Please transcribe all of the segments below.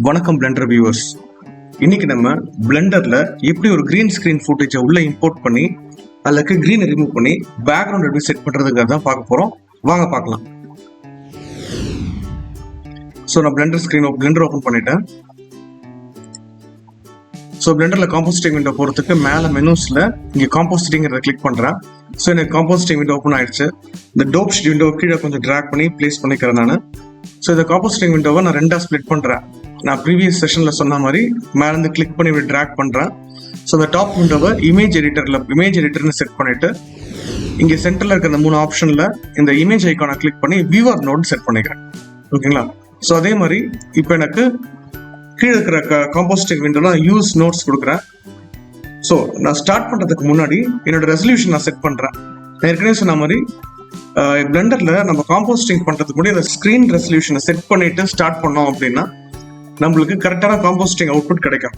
வணக்கம் Blender viewers. இன்னைக்கு நம்ம பிளெண்டர்ல எப்படி ஒரு கிரீன் ஸ்கிரீன் ஃபுட்டேஜை உள்ள இம்போர்ட் பண்ணி அதுக்கு கிரீனை ரிமூவ் பண்ணி பேக்ரவுண்ட் எப்படி செட் பண்றதுங்கிறத பார்க்க போறோம். வாங்க பார்க்கலாம். ஸோ நான் பிளெண்டர் ஓப்பன் பண்ணிட்டேன். ஸோ பிளெண்டர்ல காம்போசிட்டிங் விண்டோ போறதுக்கு மேலே மெனூஸ்ல இங்கே காம்போசிட்டிங்கிறத கிளிக் பண்றேன். ஸோ எனக்கு காம்போசிட்டிங் விண்டோ ஓப்பன் ஆயிடுச்சு. இந்த டோப் ஷீட் விண்டோ கீழே கொஞ்சம் ட்ராக் பண்ணி பிளேஸ் பண்ணிக்கிறேன் நான். ஸோ இந்த காம்போசிட்டிங் விண்டோவை நான் ரெண்டா ஸ்பிளிட் பண்றேன். நான் ப்ரீவியஸ் செஷன்ல சொன்ன மாதிரி மேலேருந்து கிளிக் பண்ணி இப்படி ட்ராக் பண்றேன். ஸோ இந்த டாப் விண்டோவை இமேஜ் எடிட்டர்னு செட் பண்ணிட்டு இங்கே சென்டர்ல இருக்கிற இந்த 3 ஆப்ஷன்ல இந்த இமேஜ் ஐக்கானை கிளிக் பண்ணி வியூவர் நோட் செட் பண்ணிக்கிறேன். ஓகேங்களா? ஸோ அதே மாதிரி இப்போ எனக்கு கீழே இருக்கிற காம்போசிட்டிங் விண்டோல யூஸ் நோட்ஸ் கொடுக்குறேன். ஸோ நான் ஸ்டார்ட் பண்றதுக்கு முன்னாடி என்னோட ரெசல்யூஷன் நான் செட் பண்றேன். நான் ஏற்கனவே சொன்ன மாதிரி பிளெண்டர்ல நம்ம காம்போசிட்டிங் பண்றதுக்கு முன்னாடி அந்த ஸ்கிரீன் ரெசல்யூஷனை செட் பண்ணிட்டு ஸ்டார்ட் பண்ணோம் அப்படின்னா நம்மளுக்கு கரெக்டான காம்போசிட்டிங் அவுட்புட் கிடைக்கும்.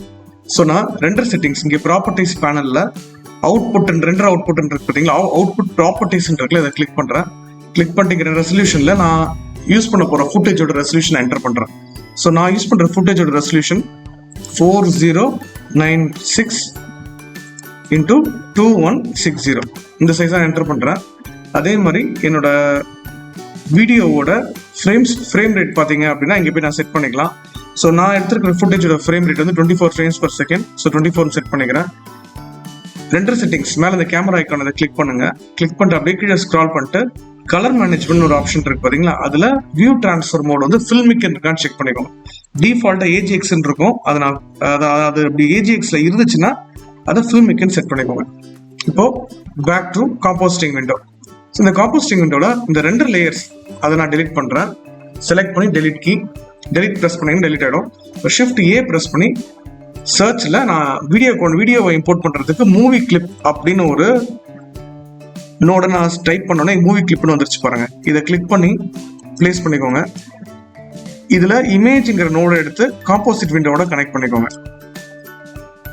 ஸோ நான் ரெண்டர் செட்டிங்ஸ் இங்கே ப்ராப்பர்ட்டிஸ் பேனல்ல ரெண்டர் அவுட்புட் இருக்கு பார்த்தீங்களா, அவுட்புட் ப்ராப்பர்ட்டிஸ் இருக்குல்ல, இதை கிளிக் பண்றேன். கிளிக் பண்ணிக்கிற ரெசல்யூஷன்ல நான் யூஸ் பண்ண போற ஃபுட்டேஜோட ரெசல்யூஷன் என்டர் பண்றேன். ஸோ நான் யூஸ் பண்ற ஃபுட்டேஜோட ரெசல்யூஷன் 4096 × 2160 இந்த சைஸா என்டர் பண்றேன். அதே மாதிரி என்னோட வீடியோவோட ஃப்ரேம் ரேட் பார்த்தீங்க அப்படின்னா இங்கே போய் நான் செட் பண்ணிக்கலாம். ஸோ நான் எடுத்துருக்கிற ஃபுட்டேஜோட ஃப்ரேம் ரேட் வந்து 24 frames per second. So 24 set பண்ணிக்கிறேன். ரெண்டர் செட்டிங்ஸ் மேலே இந்த கேமரா ஐக்கான் அதை கிளிக் பண்ணுங்க. கிளிக் பண்ணிட்டு அப்படியே கீழே ஸ்க்ரால் பண்ணிட்டு கலர் மேனேஜ்மெண்ட் ஒரு ஆப்ஷன் இருக்கு பார்த்தீங்களா, அதில் வியூ டிரான்ஸ்ஃபர் மோட் வந்து ஃபில்மிக் இருக்கான்னு செக் பண்ணிக்கோங்க. டிஃபால்ட்டா AGX இருக்கும். அது அப்படி AGXல இருந்துச்சுன்னா அதை ஃபில்மிக்னு செட் பண்ணிக்கோங்க. இப்போ back to compositing window. So இந்த காம்போசிட்டிங் விண்டோல இந்த ரெண்டர் லேயர்ஸ் அதை நான் டெலிட் பண்றேன். செலக்ட் பண்ணி டெலிட் ப்ரெஸ் பண்ணீங்கன்னா டெலிட் ஆகிடும். Shift A ப்ரெஸ் பண்ணி சர்ச்ல நான் வீடியோவை இம்போர்ட் பண்றதுக்கு மூவி கிளிப் அப்படின்னு ஒரு நோட நான் டைப் பண்ணோன்னே மூவி கிளிப்னு வந்துருச்சு பாருங்க. இதை கிளிக் பண்ணி பிளேஸ் பண்ணிக்கோங்க. இதுல இமேஜ்ங்கிற நோட எடுத்து காம்போசிட் விண்டோட கனெக்ட் பண்ணிக்கோங்க.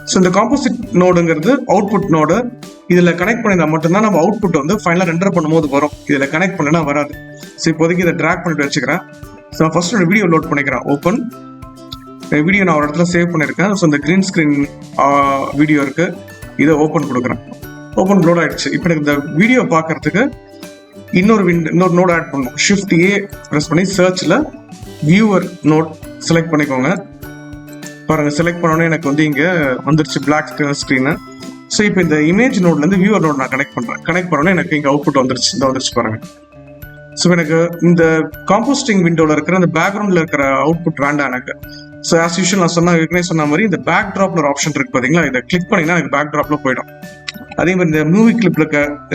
ஸோ இந்த காம்போசிட் நோடுங்கிறது அவுட்புட் நோடு. இதுல கனெக்ட் பண்ணினா மட்டும்தான் நம்ம அவுட்புட் வந்து ஃபைனலா ரெண்டர் பண்ணும்போது வரும். இதுல கனெக்ட் பண்ணா வராது. ஸோ இப்போதைக்கு இதை ட்ராக் பண்ணிட்டு வச்சுக்கிறேன். ஸோ நான் ஃபர்ஸ்ட் வீடியோ லோட் பண்ணிக்கிறேன். ஓப்பன் வீடியோ நான் ஒரு இடத்துல சேவ் பண்ணியிருக்கேன். ஸோ இந்த கிரீன் ஸ்கிரீன் வீடியோ இருக்கு, இதை ஓப்பன் கொடுக்குறேன். ஓப்பன் லோட் ஆயிடுச்சு. இப்போ எனக்கு இந்த வீடியோ பார்க்கறதுக்கு இன்னொரு நோட் ஆட் பண்ணணும். Shift A ப்ரெஸ் பண்ணி சர்ச்ல வியூவர் நோட் செலக்ட் பண்ணிக்கோங்க. பாருங்க, செலக்ட் பண்ணோன்னே எனக்கு வந்து இங்க வந்துருச்சு பிளாக் ஸ்கிரீனு. ஸோ இப்போ இந்த இமேஜ் நோட்ல இருந்து வியூவர் நோட் நான் கனெக்ட் பண்றேன். கனெக்ட் பண்ணோன்னே எனக்கு இங்க அவுட்புட் வந்துருச்சு பாருங்க. ஸோ எனக்கு இந்த காம்போசிட்டிங் விண்டோல இருக்கிற அந்த பேக்ரவுண்ட்ல இருக்கிற அவுட்புட் வேண்டாம் எனக்கு. ஸோ ஆஸ் யூஷுவல் நான் ஏற்கனவே சொன்ன மாதிரி இந்த பேக் ட்ராப்ல ஒரு ஆப்ஷன் இருக்கு பாத்தீங்களா, இதை கிளிக் பண்ணீங்கன்னா எனக்கு பேக் ட்ராப்ல போயிடும். அதே மாதிரி இந்த மூவி கிளிப்ல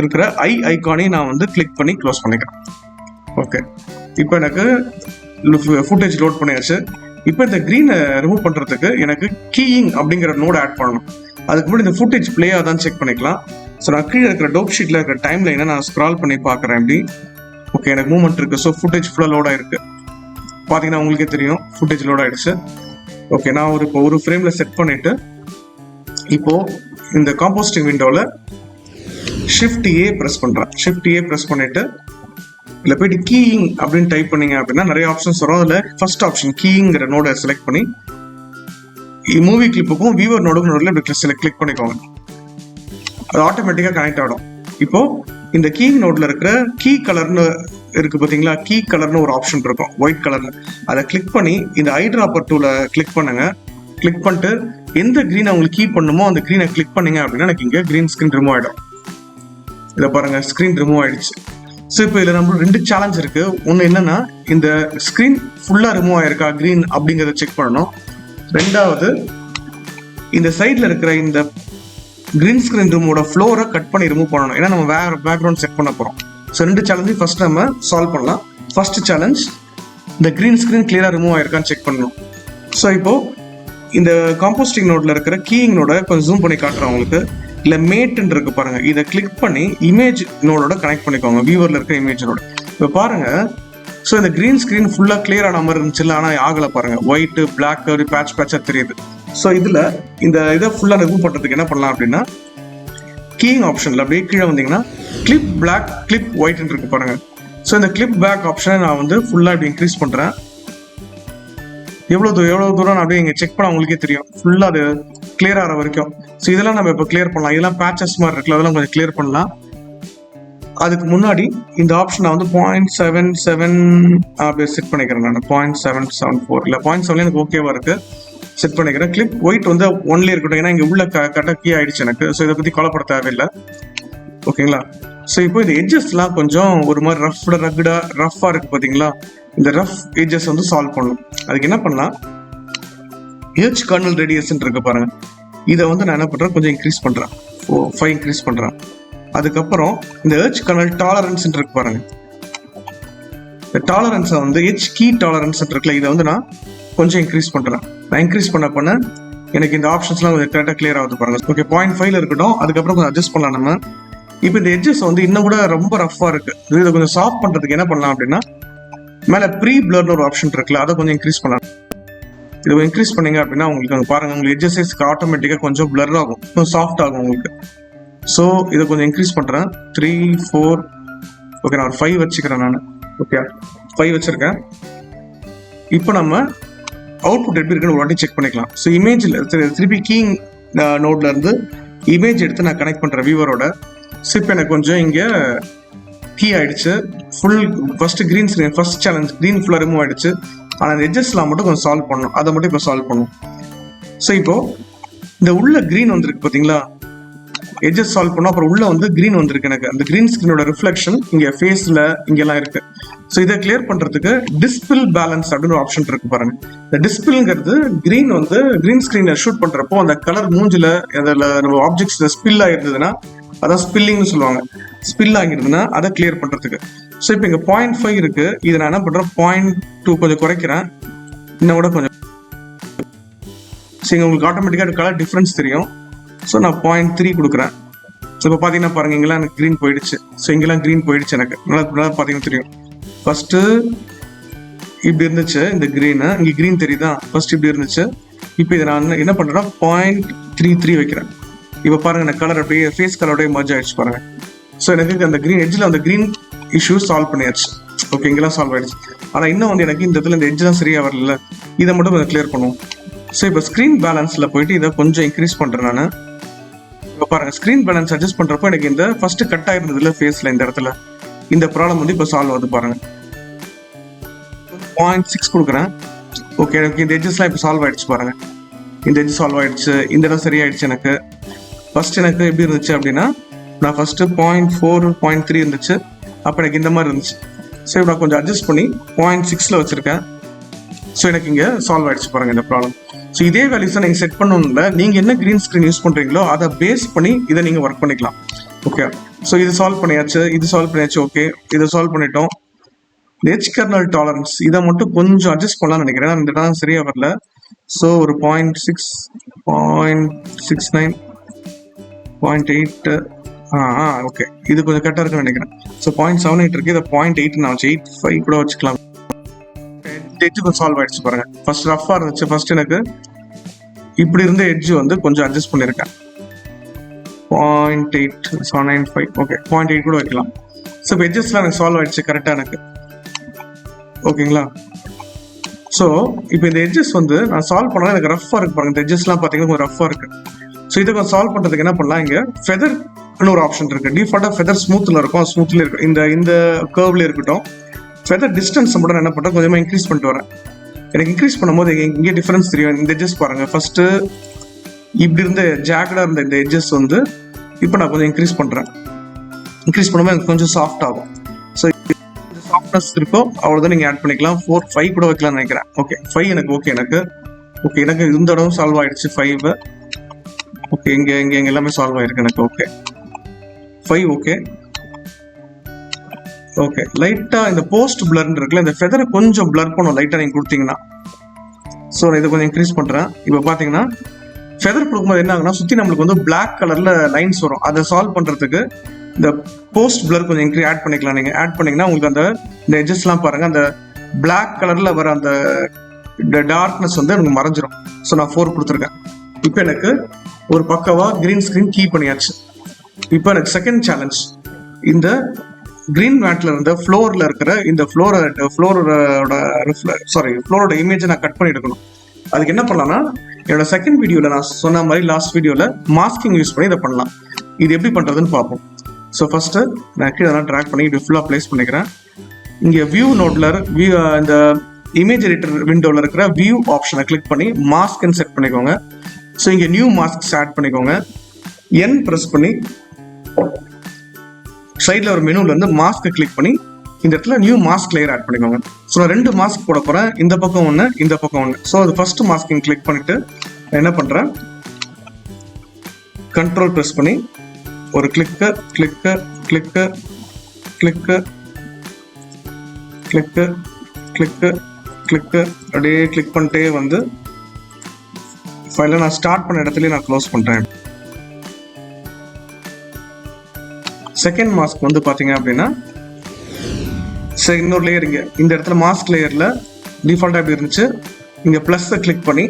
இருக்கிற ஐகானையும் நான் வந்து கிளிக் பண்ணி க்ளோஸ் பண்ணிக்கிறேன். ஓகே, இப்போ எனக்கு ஃபுட்டேஜ் லோட் பண்ணியாச்சு. இப்போ இந்த கிரீனை ரிமூவ் பண்றதுக்கு எனக்கு கீயிங் அப்படிங்கிற நோட் ஆட் பண்ணணும். அதுக்கு முன்னாடி இந்த ஃபுட்டேஜ் பிளே ஆதான் செக் பண்ணிக்கலாம். ஸோ நான் கீழே இருக்கிற டோப் ஷீட்ல இருக்கிற டைம் லைனை நான் ஸ்க்ரால் பண்ணி பார்க்குறேன். எப்படி ஓகே, எனக்கு மூவ்மெண்ட் இருக்கு. ஸோ ஃபுட்டேஜ் ஃபுல்லாக லோட் ஆயிருக்கு. பார்த்தீங்கன்னா உங்களுக்கே தெரியும் ஃபுட்டேஜ் லோட் ஆயிடுச்சு. ஓகே, நான் இப்போ ஒரு ஃப்ரேம்ல செட் பண்ணிட்டு இப்போ இந்த காம்போசிட்டிங் விண்டோல Shift A ப்ரெஸ் பண்றேன். Shift A ப்ரெஸ் பண்ணிட்டு இல்லை போயிட்டு கீயிங் அப்படின்னு டைப் பண்ணீங்க அப்படின்னா நிறைய ஆப்ஷன்ஸ் வரும். அதில் ஃபர்ஸ்ட் ஆப்ஷன் கீயிங்கிற நோட செலக்ட் பண்ணி மூவி கிளிப்புக்கும் வியூவர் நோடுக்கும் நோடில் கிளிக் பண்ணிக்கோங்க. அது ஆட்டோமேட்டிக்காக கனெக்ட் ஆகிடும். இப்போ இந்த கீயிங் நோட்ல இருக்கிற கீ கலர்னு இருக்கு பார்த்தீங்களா, கீ கலர்னு ஒரு ஆப்ஷன் இருக்கும் ஒயிட் கலர்ல. அதை கிளிக் பண்ணி இந்த ஐட்ராப்பர் டூல கிளிக் பண்ணுங்க. கிளிக் பண்ணிட்டு எந்த கிரீனை உங்களுக்கு கீ பண்ணுமோ அந்த கிரீனை கிளிக் பண்ணீங்க அப்படின்னா எனக்கு இங்கே கிரீன் ஸ்கிரீன் ரிமூவ் ஆகிடும். இதை பாருங்க, ஸ்கிரீன் ரிமூவ் ஆயிடுச்சு. ஸோ இப்போ இதில் நம்மளுக்கு 2 சேலஞ்ச் இருக்கு. ஒன்று என்னன்னா இந்த ஸ்கிரீன் ஃபுல்லா ரிமூவ் ஆயிருக்கா கிரீன் அப்படிங்கிறத செக் பண்ணணும். ரெண்டாவது இந்த சைட்ல இருக்கிற இந்த கிரீன் ஸ்கிரீன் ரூமோட ஃப்ளோரை கட் பண்ணி ரிமூவ் பண்ணணும். ஏன்னா நம்ம வேற பேக்ரவுண்ட் செட் பண்ண போறோம். ஸோ 2 சேலஞ்சையும் ஃபர்ஸ்ட் நம்ம சால்வ் பண்ணலாம். ஃபர்ஸ்ட் சேலஞ்ச் இந்த கிரீன் ஸ்கிரீன் கிளியரா ரிமூவ் ஆயிருக்கான்னு செக் பண்ணணும். ஸோ இப்போ இந்த காம்போசிட்டிங் நோட்ல இருக்கிற கீயிங் நோட கொஞ்சம் ஜூம் பண்ணி காட்டுறேன் உங்களுக்கு. இல்லை மேட்ன்னு இருக்கு பாருங்க, இதை கிளிக் பண்ணி இமேஜ் நோடோட கனெக்ட் பண்ணிக்கோங்க, வியூவர்ல இருக்கிற இமேஜ் நோட. இப்போ பாருங்க, ஸோ இந்த கிரீன் ஸ்கிரீன் ஃபுல்லா கிளியர் ஆன மாதிரி இருந்துச்சு, ஆனால் ஆகலை பாருங்க, ஒயிட் பிளாக் ஒரு பேட்சா தெரியுது. ஸோ இதுல இந்த இதை ஃபுல்லா ரிமூவ் பண்றதுக்கு என்ன பண்ணலாம் அப்படின்னா கீயிங் ஆப்ஷன்ல அப்படியே கீழே வந்தீங்கன்னா கிளிப் பிளாக் கிளிப் ஒயிட் இருக்கு பாருங்க. ஸோ இந்த கிளிப் பேக் ஆப்ஷனை நான் வந்து ஃபுல்லா இப்படி இன்க்ரீஸ் பண்றேன். எவ்வளோ தூரம் அப்படியே இங்கே செக் பண்ண உங்களுக்கே தெரியும், ஃபுல்லாக அது கிளியர் ஆகிற வரைக்கும். ஸோ இதெல்லாம் நம்ம இப்போ கிளியர் பண்ணலாம். இதெல்லாம் பேச்சஸ் மாதிரி இருக்குல்ல, அதெல்லாம் கொஞ்சம் கிளியர் பண்ணலாம். அதுக்கு முன்னாடி இந்த ஆப்ஷனை வந்து 0.77 அப்படி செட் பண்ணிக்கிறேன் நான். 0.774 இல்லை 0.7 எனக்கு ஓகேவா இருக்கு, செட் பண்ணிக்கிறேன். கிளிப் ஒயிட் வந்து 1 இருக்கட்டும், ஏன்னா இங்கே உள்ள கரெக்டாக கீ ஆயிடுச்சு எனக்கு. ஸோ இதை பற்றி கவலைப்பட தேவையில்லை, ஓகேங்களா. ஸோ இப்போ இந்த எட்ஜஸ்லாம் கொஞ்சம் ஒரு மாதிரி ரஃப்பாக இருக்கு பார்த்தீங்களா. இந்த ரஃப் எட்ஜஸ் வந்து சால்வ் பண்ணணும். அதுக்கு என்ன பண்ணலாம், எட்ஜ் கர்னல் ரேடியஸ் இருக்கு பாருங்க, இதை வந்து நான் என்ன பண்றேன், கொஞ்சம் இன்க்ரீஸ் பண்றேன், 5 இன்க்ரீஸ் பண்றேன். அதுக்கப்புறம் இந்த எட்ஜ் கர்னல் டாலரன்ஸ் இருக்கு பாருங்க, இந்த டாலரன்ஸை வந்து எட்ஜ் கீ டாலரன்ஸ் இருக்குல்ல, இதை வந்து நான் கொஞ்சம் இன்க்ரீஸ் பண்றேன். நான் இன்க்ரீஸ் பண்ண எனக்கு இந்த ஆப்ஷன்ஸ்லாம் கொஞ்சம் கரெக்டாக கிளியர் ஆகுது பாருங்க. ஓகே, 0.5 இருக்கட்டும். அதுக்கப்புறம் கொஞ்சம் அட்ஜஸ்ட் பண்ணலாம் நம்ம. இப்போ இந்த எட்ஜஸ் வந்து இன்னும் கூட ரொம்ப ரஃபா இருக்கு. இதை கொஞ்சம் சாஃப்ட் பண்றதுக்கு என்ன பண்ணலாம் அப்படின்னா, மேல ப்ரீ பிளர்னு ஒரு ஆப்ஷன் இருக்குல்ல, அதை கொஞ்சம் இன்க்ரீஸ் பண்ணலாம். இதை இன்க்ரீஸ் பண்ணீங்க அப்படின்னா உங்களுக்கு அங்கே பாருங்க, உங்களுக்கு எட்ஜஸஸ்க்கு ஆட்டோமேட்டிக்காக கொஞ்சம் பிளர் ஆகும், கொஞ்சம் சாஃப்ட் ஆகும் உங்களுக்கு. ஸோ இதை கொஞ்சம் இன்க்ரீஸ் பண்ணுறேன், 3, 4. ஓகே, நான் ஒரு 5 வச்சுக்கிறேன் நான். ஓகே, 5 வச்சிருக்கேன். இப்போ நம்ம அவுட்புட் எப்படி இருக்குன்னு ஒரு வாட்டி செக் பண்ணிக்கலாம். ஸோ இமேஜில் திருப்பி கீயிங் நோட்ல இருந்து இமேஜ் எடுத்து நான் கனெக்ட் பண்ணுறேன் வியூவரோட. ஸோ இப்போ எனக்கு கொஞ்சம் இங்கே கீ ஆயிடுச்சு, full first green screen, first challenge green ஃபுல்லாக ரிமூவ் ஆயிடுச்சு. ஆனால் அந்த எட்ஜஸ்லாம் மட்டும் கொஞ்சம் சால்வ் பண்ணணும், அதை மட்டும் இப்போ சால்வ் பண்ணும். ஸோ இப்போ இந்த உள்ள கிரீன் வந்திருக்கு பார்த்தீங்களா, எட்ஜஸ் சால்வ் பண்ணோம், அப்புறம் உள்ள வந்து கிரீன் வந்திருக்கு எனக்கு. அந்த கிரீன் ஸ்க்ரீனோட ரிஃப்ளெக்ஷன் இங்கே ஃபேஸில் இங்கெல்லாம் இருக்கு. ஸோ இதை கிளியர் பண்ணுறதுக்கு டிஸ்பிள் பேலன்ஸ் அப்படின்னு ஒரு ஆப்ஷன் இருக்கு பாருங்க. இந்த டிஸ்பிள்ங்கிறது கிரீன் வந்து கிரீன் ஸ்க்ரீனை ஷூட் பண்ணுறப்போ அந்த கலர் மூஞ்சில் அதில் நம்ம ஆப்ஜெக்ட்ஸ் ஸ்பில் ஆகிருந்ததுன்னா, அதான் ஸ்பில்லிங்னு சொல்லுவாங்க, ஸ்பில் ஆகிருந்ததுன்னா அதை கிளியர் பண்ணுறதுக்கு. ஸோ இப்போ இங்கே 0.5 இருக்கு, இதை நான் என்ன பண்ணுறேன், 0.2 கொஞ்சம் குறைக்கிறேன், இன்னும் கூட கொஞ்சம். ஸோ இங்கே உங்களுக்கு ஆட்டோமேட்டிக்காக கலர் டிஃப்ரென்ஸ் தெரியும். ஸோ நான் 0.3 கொடுக்குறேன். ஸோ இப்போ பார்த்தீங்கன்னா பாருங்க, இங்கெல்லாம் எனக்கு க்ரீன் போயிடுச்சு. ஸோ இங்கெல்லாம் க்ரீன் போயிடுச்சு எனக்கு நல்லா பார்த்தீங்கன்னா தெரியும். ஃபர்ஸ்ட்டு இப்படி இருந்துச்சு இந்த க்ரீனு, இங்கே க்ரீன் தெரியுதா, ஃபர்ஸ்ட் இப்படி இருந்துச்சு. இப்போ இதை நான் என்ன பண்ணுறேன்னா 0.33 வைக்கிறேன். இப்போ பாருங்க எனக்கு கலர் அப்படியே ஃபேஸ் கலரோடய மர்ஜ் ஆயிடுச்சு பாருங்க. ஸோ எனக்கு அந்த க்ரீன் எட்ஜில் அந்த க்ரீன் இஷ்யூ சால்வ் பண்ணியாச்சு. ஓகே, இங்கெல்லாம் சால்வ் ஆயிடுச்சு. ஆனால் இன்னும் வந்து எனக்கு இந்த இடத்துல இந்த எட்ஜெலாம் சரியாக வரல, இதை மட்டும் கொஞ்சம் கிளியர் பண்ணுவோம். ஸோ இப்போ ஸ்க்ரீன் பேலன்ஸில் போயிட்டு இதை கொஞ்சம் இன்க்ரீஸ் பண்ணுறேன் நான். இப்போ பாருங்க, ஸ்க்ரீன் பேலன்ஸ் அட்ஜஸ்ட் பண்ணுறப்போ எனக்கு இந்த ஃபர்ஸ்ட் கட் ஆயிருந்ததுல ஃபேஸில் இந்த இடத்துல இந்த ப்ராப்ளம் வந்து இப்போ சால்வ் ஆகுது பாருங்க. 0.6 கொடுக்குறேன். ஓகே, எனக்கு இந்த எட்ஜஸ்லாம் இப்போ சால்வ் ஆயிடுச்சு பாருங்க. இந்த எட்ஜ் சால்வ் ஆயிடுச்சு, இந்த இடம் சரியாயிடுச்சு எனக்கு. ஃபர்ஸ்ட் எனக்கு எப்படி இருந்துச்சு அப்படின்னா, நான் ஃபர்ஸ்ட் 0.4, 0.3 இருந்துச்சு, அப்போ எனக்கு இந்த மாதிரி இருந்துச்சு. ஸோ நான் கொஞ்சம் அட்ஜஸ்ட் பண்ணி 0.6ல வச்சிருக்கேன். ஸோ எனக்கு இங்கே சால்வ் ஆயிடுச்சு பாருங்க இந்த ப்ராப்ளம். ஸோ இதே வேல்யூஸை நீங்கள் செட் பண்ணணும்ல, நீங்கள் என்ன க்ரீன் ஸ்க்ரீன் யூஸ் பண்ணுறீங்களோ அதை பேஸ் பண்ணி இதை நீங்கள் ஒர்க் பண்ணிக்கலாம். ஓகே, ஸோ இது சால்வ் பண்ணியாச்சு, இது சால்வ் பண்ணியாச்சு. ஓகே, இதை சால்வ் பண்ணிட்டோம். எட்ஜ் கர்னல் டாலரன்ஸ் இதை மட்டும் கொஞ்சம் அட்ஜஸ்ட் பண்ணலாம்னு நினைக்கிறேன், இந்த இடம் சரியாக வரல. ஸோ ஒரு 0.6, 0.69, 0.8. ஓகே, இது கொஞ்சம் கரெக்டாக இருக்குன்னு நினைக்கிறேன். ஸோ 0.78 இருக்கு, இதை 0.8 நான் வச்சு 8.5 கூட வச்சுக்கலாம். எட்ஜ் கொஞ்சம் சால்வ் ஆயிடுச்சு பாருங்க. ஃபர்ஸ்ட் ரஃபா இருந்துச்சு, ஃபர்ஸ்ட் எனக்கு இப்படி இருந்த எட்ஜ் வந்து கொஞ்சம் அட்ஜஸ்ட் பண்ணியிருக்கேன். 0.8, 795. ஓகே, 0.8 கூட வைக்கலாம். ஸோ இப்போ எட்ஜஸ்லாம் எனக்கு சால்வ் ஆயிடுச்சு கரெக்டாக எனக்கு. ஓகேங்களா. ஸோ இப்போ இந்த எட்ஜஸ் வந்து நான் சால்வ் பண்ணால் எனக்கு ரஃபாக இருக்கு பாருங்க. இந்த எட்ஜஸ்லாம் பார்த்தீங்கன்னா கொஞ்சம் ரஃபாக இருக்கு. ஸோ இதை கொஞ்சம் சால்வ் பண்ணுறதுக்கு என்ன பண்ணலாம், இங்கே ஃபெதர்னு ஒரு ஆப்ஷன் இருக்கு. டிஃபால்ட்டாக ஃபெதர் ஸ்மூத்தில் இருக்கும், ஸ்மூத்லேயே இருக்கும், இந்த கர்வ்லேயே இருக்கட்டும். ஃபெதர் டிஸ்டன்ஸ் மட்டும் நான் என்ன பண்ணுறேன், கொஞ்சமாக இன்க்ரீஸ் பண்ணிட்டு வரேன். எனக்கு இன்க்ரீஸ் பண்ணும்போது இங்கே டிஃபரன்ஸ் தெரியும். இந்த எட்ஜஸ் பாருங்கள், ஃபர்ஸ்ட்டு இப்படி இருந்த ஜாக்கடாக இருந்த இந்த எட்ஜஸ் வந்து இப்போ நான் கொஞ்சம் இன்க்ரீஸ் பண்ணுறேன். இன்க்ரீஸ் பண்ணும்போது எனக்கு கொஞ்சம் சாஃப்ட் ஆகும். ஸோ கொஞ்சம் சாஃப்ட்னஸ் இருக்கோ அவ்வளோதான் நீங்கள் ஆட் பண்ணிக்கலாம். 4, 5 கூட வைக்கலாம்னு நினைக்கிறேன். ஓகே, 5 எனக்கு ஓகே எனக்கு இந்த இடம் சால்வ் ஆயிடுச்சு 5. ஓகே, இங்கே எல்லாமே சால்வ் ஆயிருக்கு எனக்கு. Okay, 5 okay. ஓகே, லைட்டாக இந்த போஸ்ட் பிளர்ன்னு இருக்குல்ல, இந்த ஃபெதரை கொஞ்சம் பிளர் பண்ணும் லைட்டாக நீங்கள் கொடுத்தீங்கன்னா. ஸோ நான் இதை கொஞ்சம் இன்க்ரீஸ் பண்ணுறேன். இப்போ பார்த்தீங்கன்னா ஃபெதர் கொடுக்கும்போது என்ன ஆகுனா, சுற்றி நம்மளுக்கு வந்து பிளாக் கலரில் லைன்ஸ் வரும். அதை சால்வ் பண்ணுறதுக்கு இந்த போஸ்ட் பிளர் கொஞ்சம் ஆட் பண்ணிக்கலாம். நீங்கள் ஆட் பண்ணிங்கன்னா உங்களுக்கு இந்த எட்ஜஸ்லாம் பாருங்கள், அந்த பிளாக் கலரில் வர அந்த டார்க்னஸ் வந்து எனக்கு மறைஞ்சிரும். ஸோ நான் 4 கொடுத்துருக்கேன். இப்போ எனக்கு ஒரு பக்கவா கிரீன் ஸ்க்ரீன் கீ பண்ணியாச்சு. இப்போ எனக்கு செகண்ட் சேலஞ்ச், இந்த கிரீன் மேட்ல இருந்த ஃப்ளோர்ல இருக்கிற இந்த ஃப்ளோரோட இமேஜை நான் கட் பண்ணி எடுக்கணும். அதுக்கு என்ன பண்ணலாம்னா, என்னோட செகண்ட் வீடியோல நான் சொன்ன மாதிரி லாஸ்ட் வீடியோல மாஸ்கிங் யூஸ் பண்ணி இதை பண்ணலாம். இது எப்படி பண்றதுன்னு பார்ப்போம். ஸோ ஃபர்ஸ்ட் நான் கீழே ட்ராக் பண்ணி இது ஃபுல்லாக பிளேஸ் பண்ணிக்கிறேன். இங்கே வியூ நோட்ல இந்த இமேஜ் எடிட்டர் விண்டோவில் இருக்கிற வியூ ஆப்ஷனை கிளிக் பண்ணி மாஸ்க்னு செட் பண்ணிக்கோங்க. ஸோ இங்கே நியூ மாஸ்க் ஆட் பண்ணிக்கோங்க. என் ப்ரெஸ் பண்ணி சைடில் ஒரு மெனுல இருந்து மாஸ்க் கிளிக் பண்ணி இந்த இடத்துல நியூ மாஸ்க் லேயர் ஆட் பண்ணிக்கோங்க. ஸோ நான் 2 மாஸ்க் போட போகிறேன், இந்த பக்கம் ஒன்று, இந்த பக்கம் ஒன்று. ஸோ அது ஃபர்ஸ்ட் மாஸ்கிங் கிளிக் பண்ணிட்டு என்ன பண்ணுறேன், கண்ட்ரோல் ப்ரெஸ் பண்ணி ஒரு கிளிக்கு கிளிக்கு கிளிக்கு கிளிக்கு கிளிக்கு கிளிக்கு கிளிக்கு அப்படியே கிளிக் பண்ணிட்டே வந்து ஃபைலை நான் ஸ்டார்ட் பண்ண இடத்துல நான் க்ளோஸ் பண்ணுறேன். செகண்ட் மாஸ்க் வந்து பார்த்தீங்க அப்படின்னா சரி, இன்னொரு லேயர் இங்கே இந்த இடத்துல மாஸ்க் லேயரில் டிஃபால்ட்டாக எப்படி இருந்துச்சு, இங்கே ப்ளஸ்ஸை கிளிக் பண்ணி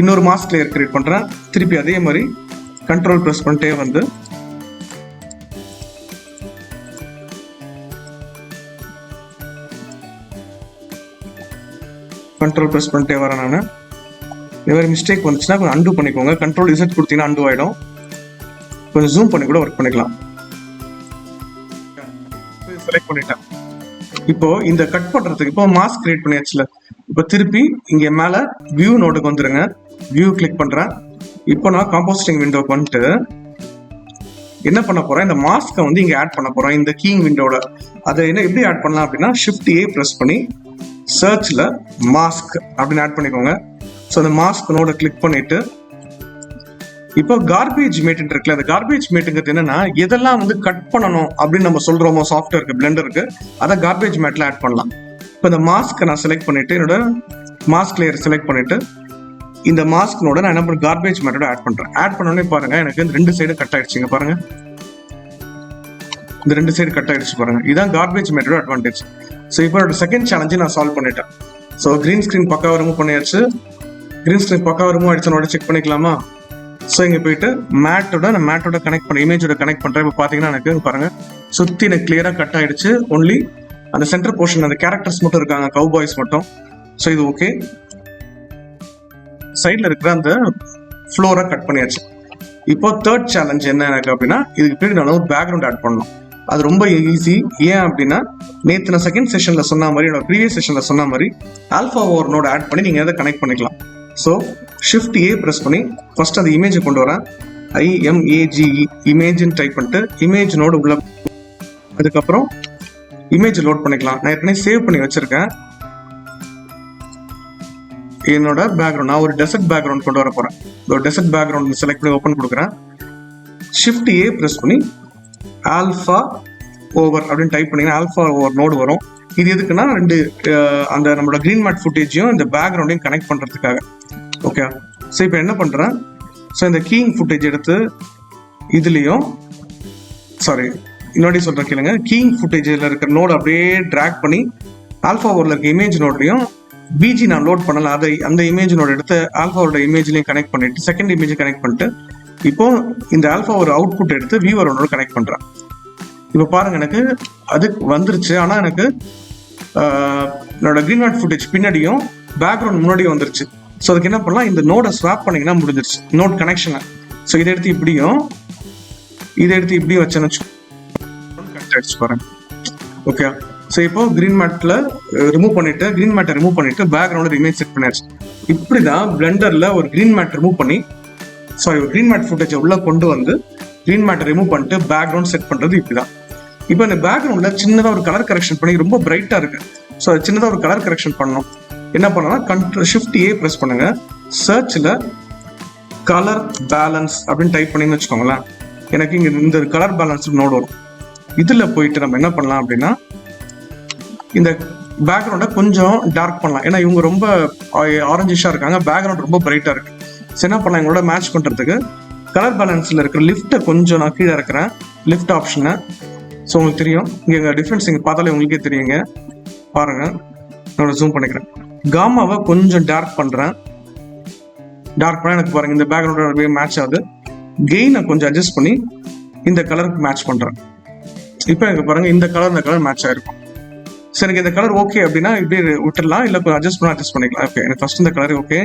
இன்னொரு மாஸ்க் லேயர் கிரியேட் பண்ணுறேன். திருப்பி அதே மாதிரி கண்ட்ரோல் ப்ரெஸ் பண்ணிட்டே வந்து கண்ட்ரோல் ப்ரெஸ் பண்ணிட்டே வரேன். நான் இந்த மாதிரி மிஸ்டேக் வந்துச்சுன்னா கொஞ்சம் அன்டூ பண்ணிக்கோங்க. கண்ட்ரோல் இசட் கொடுத்தீங்கன்னா அன்டூ ஆகிடும். கொஞ்சம் ஜூம் பண்ணி கூட ஒர்க் பண்ணிக்கலாம். செலக்ட் பண்ணிட்டேன். இப்போ இந்த கட் பண்றதுக்கு இப்போ மாஸ்க் கிரியேட் பண்ணியாச்சுல, இப்போ திருப்பி இங்க மேல வியூ நோட்டுக்கு வந்துருங்க. வியூ கிளிக் பண்றேன். இப்போ நான் காம்போசிட்டிங் விண்டோக்கு வந்துட்டு என்ன பண்ண போறேன், இந்த மாஸ்கை வந்து இங்க ஆட் பண்ண போறேன். இந்த கீயிங் விண்டோட அதை என்ன எப்படி ஆட் பண்ணலாம் அப்படின்னா, ஷிஃப்ட் ஏ பிரஸ் பண்ணி சர்ச்ல மாஸ்க் அப்படின்னு ஆட் பண்ணிக்கோங்க. ஸோ அந்த மாஸ்க் நோட கிளிக் பண்ணிட்டு இப்போ கார்பேஜ் மேட் இருக்குல்ல, அந்த கார்பேஜ் மேட்டுங்கிறது என்னன்னா, எதெல்லாம் வந்து கட் பண்ணணும் அப்படின்னு நம்ம சொல்றோமோ சாஃப்ட்வேருக்கு பிளெண்டருக்கு, அதை கார்பேஜ் மேட்ல ஆட் பண்ணலாம். இப்போ இந்த மாஸ்க்கை நான் செலக்ட் பண்ணிட்டு என்னோட மாஸ்க் லேயர் செலக்ட் பண்ணிட்டு இந்த மாஸ்க்னோட நான் என்ன பண்ண கார்பேஜ் மேட்டோட ஆட் பண்றேன். ஆட் பண்ணோடனே பாருங்க எனக்கு இந்த 2 சைடு கட் ஆயிடுச்சுங்க. பாருங்க இந்த 2 சைடு கட் ஆயிடுச்சு பாருங்க. இதுதான் கார்பேஜ் மேட்டோட அட்வான்டேஜ். ஸோ இப்போ என்னோட செகண்ட் சேலஞ்சை நான் சால்வ் பண்ணிட்டேன். ஸோ கிரீன் ஸ்கிரீன் பக்காவாக ரிமூவ் பண்ணியாச்சு. கிரீன் ஸ்கிரீன் பக்காவாக ரிமூவ் ஆயிடுச்சுனோட செக் பண்ணிக்கலாமா. ஸோ இங்கே போயிட்டு மேட்டோட கனெக்ட் பண்ண இமேஜோட கனெக்ட் பண்ணுறேன். இப்போ பார்த்தீங்கன்னா எனக்கு பாருங்க சுற்றி எனக்கு கிளியராக கட் ஆயிடுச்சு. ஒன்லி அந்த சென்டர் போர்ஷன் அந்த கேரக்டர்ஸ் மட்டும் இருக்காங்க, கவ் பாய்ஸ் மட்டும். ஸோ இது ஓகே. சைடில் இருக்கிற அந்த ஃப்ளோரை கட் பண்ணியாச்சு. இப்போ தேர்ட் சேலஞ்ச் என்ன எனக்கு அப்படின்னா, இதுக்கு பின்னாடி நான் ஒரு பேக்ரவுண்ட் ஆட் பண்ணணும். அது ரொம்ப ஈஸி. ஏன் அப்படின்னா, நேற்று நான் செகண்ட் செஷன்ல சொன்ன மாதிரி, என்னோட ப்ரீவியஸ் செஷன்ல சொன்ன மாதிரி ஆல்ஃபா ஓவர் நோட் ஆட் பண்ணி நீங்கள் எதை கனெக்ட் பண்ணிக்கலாம். ஸோ ஷிஃப்ட் ஏ ப்ரெஸ் பண்ணி ஃபர்ஸ்ட் அந்த இமேஜை கொண்டு வரேன். IMAGE இமேஜ்னு டைப் பண்ணிட்டு இமேஜ் நோடு உள்ள, அதுக்கப்புறம் இமேஜ் லோட் பண்ணிக்கலாம். நான் ஏற்கனவே சேவ் பண்ணி வச்சிருக்கேன் என்னோட பேக்ரவுண்ட். நான் ஒரு டெசர்ட் பேக்ரவுண்ட் கொண்டு வர போறேன். ஒரு டெசர்ட் பேக்ரவுண்ட் செலக்ட் பண்ணி ஓப்பன் கொடுக்குறேன். ஷிஃப்ட் ஏ ப்ரெஸ் பண்ணி ஆல்ஃபா ஓவர் அப்படின்னு டைப் பண்ணீங்கன்னா ஆல்ஃபா ஓவர் நோடு வரும். இது எதுக்குன்னா அந்த நம்மளோட கிரீன் மேட் ஃபுட்டேஜையும் இந்த பேக்ரவுண்டையும் கனெக்ட் பண்ணுறதுக்காக. ஓகே. ஸோ இப்போ என்ன பண்ணுறேன், ஸோ இந்த கீயிங் ஃபுட்டேஜ் எடுத்து இதுலேயும் இன்னொடி சொல்கிறேன் கேளுங்க. கீயிங் ஃபுட்டேஜில் இருக்கிற நோடு அப்படியே ட்ராக் பண்ணி ஆல்ஃபா ஓவரில் இருக்க இமேஜ் நோட்லையும் பிஜி நான் லோட் பண்ணல, அதை அந்த இமேஜ் நோட் எடுத்து ஆல்ஃபாவோட இமேஜ்லையும் கனெக்ட் பண்ணிட்டு செகண்ட் இமேஜை கனெக்ட் பண்ணிட்டு இப்போ இந்த ஆல்ஃபா ஒரு அவுட்புட் எடுத்து வியூவரோட கனெக்ட் பண்ணுறேன். இப்போ பாருங்க எனக்கு அது வந்துருச்சு. ஆனால் எனக்கு என்னோட கிரீன் மேட் ஃபுட்டேஜ் பின்னாடியும் பேக்ரவுண்ட் முன்னாடியும் வந்துருச்சு. ஸோ அதுக்கு என்ன பண்ணலாம், இந்த நோடை ஸ்வாப் பண்ணிங்கன்னா முடிஞ்சிருச்சு நோட் கனெக்ஷனை. ஸோ இதை எடுத்து இப்படியும் வச்சேன்னு கனெக்ட் ஆயிடுச்சு பாருங்க. ஓகே. ஸோ இப்போ கிரீன் மேட்டை ரிமூவ் பண்ணிட்டு பேக்ரவுண்ட் இமேஜ் செட் பண்ணியாச்சு. இப்படி தான் பிளெண்டர்ல ஒரு கிரீன் மேட் ரிமூவ் பண்ணி ஒரு கிரீன் மேட் ஃபுட்டேஜை உள்ள கொண்டு வந்து கிரீன் மேட்டை ரிமூவ் பண்ணிட்டு பேக்ரவுண்ட் செட் பண்றது இப்படிதான். இப்போ இந்த பேக்ரவுண்ட்ல சின்னதாக ஒரு கலர் கரெக்ஷன் பண்ணி ரொம்ப பிரைட்டா இருக்கு. ஸோ அது சின்னதாக ஒரு கலர் கரெக்ஷன் பண்ணணும். என்ன பண்ணலாம், ஷிஃப்ட் ஏ ப்ரெஸ் பண்ணுங்க. சர்ச்ல கலர் பேலன்ஸ் அப்படின்னு டைப் பண்ணின்னு வச்சுக்கோங்களேன். எனக்கு இங்க இந்த கலர் பேலன்ஸ் நோட் வரும். இதுல போயிட்டு நம்ம என்ன பண்ணலாம் அப்படின்னா, இந்த பேக்ரவுண்டை கொஞ்சம் டார்க் பண்ணலாம். ஏன்னா இவங்க ரொம்ப ஆரஞ்சிஷா இருக்காங்க, பேக்ரவுண்ட் ரொம்ப பிரைட்டா இருக்கு. ஸோ என்ன பண்ணலாம், எங்களோட மேட்ச் பண்றதுக்கு கலர் பேலன்ஸ்ல இருக்கிற லிஃப்ட்டை கொஞ்சம் நான் கீழே இருக்கிறேன், லிஃப்ட் ஆப்ஷனை. ஸோ உங்களுக்கு தெரியும் இங்கே டிஃப்ரென்ஸ் இங்கே பார்த்தாலே உங்களுக்கே தெரியுங்க. பாருங்க, நான் ஜூம் பண்ணிக்கிறேன். காமாவை கொஞ்சம் டார்க் பண்ணுறேன். டார்க் பண்ணால் எனக்கு பாருங்க இந்த பேக்ரவுண்டோட மேட்ச் ஆகுது. கெயினை கொஞ்சம் அட்ஜஸ்ட் பண்ணி இந்த கலருக்கு மேட்ச் பண்ணுறேன். இப்போ எனக்கு பாருங்க இந்த கலர் மேட்ச் ஆயிருக்கும். சரி, எனக்கு இந்த கலர் ஓகே அப்படின்னா இப்படியே விட்டுடலாம், இல்லை அட்ஜஸ்ட் பண்ணிக்கலாம். ஓகே, எனக்கு ஃபர்ஸ்ட் இந்த கலர் ஓகே,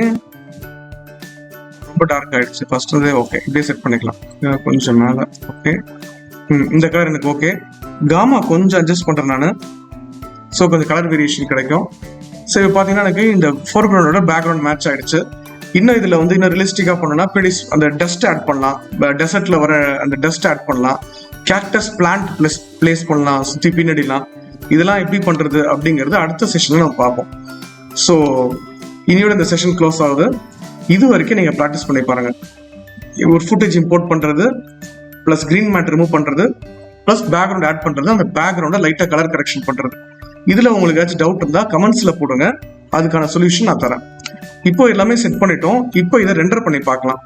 ரொம்ப டார்க் ஆயிடுச்சு. ஃபர்ஸ்ட் வந்து ஓகே, இப்படியே செட் பண்ணிக்கலாம். கொஞ்சம் மேலே ஓகே. இந்த கலர் எனக்கு ஓகே. காமா கொஞ்சம் அட்ஜஸ்ட் பண்றேன் நான். ஸோ கொஞ்சம் கலர் வேரியேஷன் கிடைக்கும். ஸோ இப்போ பார்த்தீங்கன்னா எனக்கு இந்த ஃபோர்க்ரவுண்டோட பேக்ரவுண்ட் மேட்ச் ஆயிடுச்சு. இன்னும் இதில் வந்து இன்னும் ரியலிஸ்டிக்காக பண்ணணும்னா அந்த டஸ்ட் ஆட் பண்ணலாம், டெசர்ட்ல வர அந்த டஸ்ட் ஆட் பண்ணலாம், கேக்டஸ் பிளான்ட் பிளேஸ் பண்ணலாம் சுற்றி பின்னாடிலாம். இதெல்லாம் எப்படி பண்றது அப்படிங்கிறது அடுத்த செஷன்ல நம்ம பார்ப்போம். ஸோ இனியோட இந்த செஷன் க்ளோஸ் ஆகுது. இது வரைக்கும் நீங்க ப்ராக்டிஸ் பண்ணி பாருங்க. ஒரு ஃபுட்டேஜ் இம்போர்ட் பண்றது, பிளஸ் கிரீன் மேட் ரிமூவ் பண்றது, பிளஸ் பேக்ரவுண்ட் ஆட் பண்றது, அந்த பேக்ரவுண்டை லைட்டா கலர் கரெக்ஷன் பண்றது. இதுல உங்களுக்கு ஏதாச்சும் டவுட் இருந்தா கமெண்ட்ஸ்ல போடுங்க, அதுக்கான சொல்யூஷன் நான் தரேன். இப்போ எல்லாமே செட் பண்ணிட்டோம். இப்போ இதை ரெண்டர் பண்ணி பார்க்கலாம்.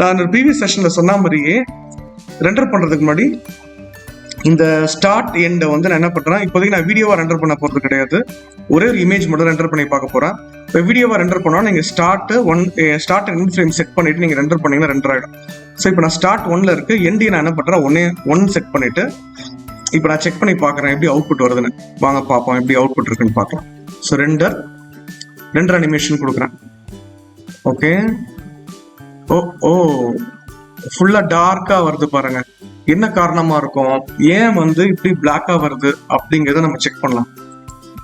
நான் ப்ரீவியஸ் செஷன்ல சொன்ன மாதிரியே ரெண்டர் பண்றதுக்கு முன்னாடி இந்த ஸ்டார்ட் எண்டை வந்து நான் என்ன பண்றேன், இப்போதைக்கு நான் வீடியோவா ரெண்டர் பண்ண போறது கிடையாது, ஒரே ஒரு இமேஜ் மட்டும் ரெண்டர் பண்ணி பார்க்க போறேன். இப்போ வீடியோவா ரெண்டர் பண்ணா நீங்க ஸ்டார்ட் எண்ட் ஃப்ரேம் செட் பண்ணிட்டு நீங்க ரெண்டர் பண்ணீங்கன்னா ரெண்டர் ஆயிடும். ஸோ இப்போ நான் ஸ்டார்ட் 1ல இருக்கு, எண்ட் நான் என்ன பண்றேன், ஒன் செட் பண்ணிட்டு இப்போ நான் செக் பண்ணி பார்க்குறேன் எப்படி அவுட்புட் வருதுன்னு. வாங்க பார்ப்போம் எப்படி அவுட்புட் இருக்குன்னு பார்க்கலாம். ஸோ ரெண்டர் அனிமேஷன் கொடுக்குறேன். ஓகே, ஓ ஃபுல்லா டார்க்கா வருது பாருங்க. என்ன காரணமா இருக்கும், ஏன் வந்து இப்படி பிளாக்கா வருது அப்படிங்கிறத நம்ம செக் பண்ணலாம்.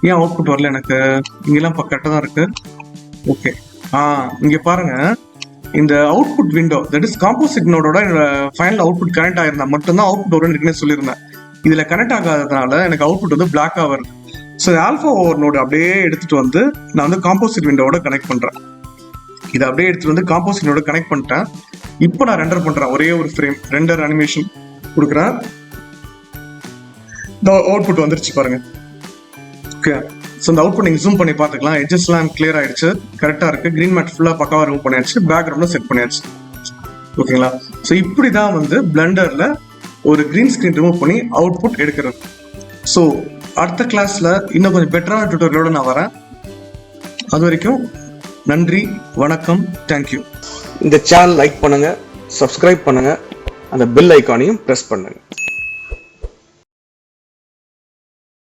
ஏன் அவுட்புட் வரல எனக்கு, இங்கெல்லாம் கரெக்டாக தான் இருக்கு. ஓகே, இங்க பாருங்க, இந்த output window that is composite நோடோட ஃபைனல் அவுட்புட் கனெக்ட் ஆயிருந்தா மட்டும்தான் அவுட்புட் வரும்னு சொல்லியிருந்தேன். இதுல கனெக்ட் ஆகாததுனால எனக்கு அவுட்புட் வந்து பிளாக்கா வருது. ஸோ ஆல்ஃபா ஓவர் நோடு அப்படியே எடுத்துட்டு வந்து நான் வந்து காம்போசிட் விண்டோவோட கனெக்ட் பண்றேன். இதை அப்படியே எடுத்துட்டு வந்து காம்போசிட் விண்டோட கனெக்ட் பண்ணிட்டேன். இப்போ நான் ரெண்டர் பண்றேன், ஒரே ஒரு ஃப்ரேம் ரெண்டர் அனிமேஷன் கொடுக்குறேன். அவுட்புட் வந்துருச்சு பாருங்க. ஓகே, ஸோ இந்த அவுட்புட் நீங்கள் ஜூம் பண்ணி பார்த்துக்கலாம். எட்ஜஸ்லாம் கிளியர் ஆயிடுச்சு, கரெக்டாக இருக்கு. கிரீன் மேட் ஃபுல்லாக பக்காவாக ரிமூவ் பண்ணியாச்சு, பேக்ரவுண்டும் செட் பண்ணியாச்சு. ஓகேங்களா? ஸோ இப்படி தான் வந்து பிளெண்டர்ல ஒரு கிரீன் ஸ்கிரீன் ரிமூவ் பண்ணி அவுட்புட் எடுக்கிறது. ஸோ அடுத்த கிளாஸ்ல இன்னும் கொஞ்சம் பெட்டரான டியூட்டோரியலோட நான் வரேன். அது வரைக்கும் நன்றி, வணக்கம், தேங்க்யூ. இந்த சேனல் லைக் பண்ணுங்க, சப்ஸ்கிரைப் பண்ணுங்க, அந்த பெல் ஐக்கானையும் பிரஸ் பண்ணுங்க.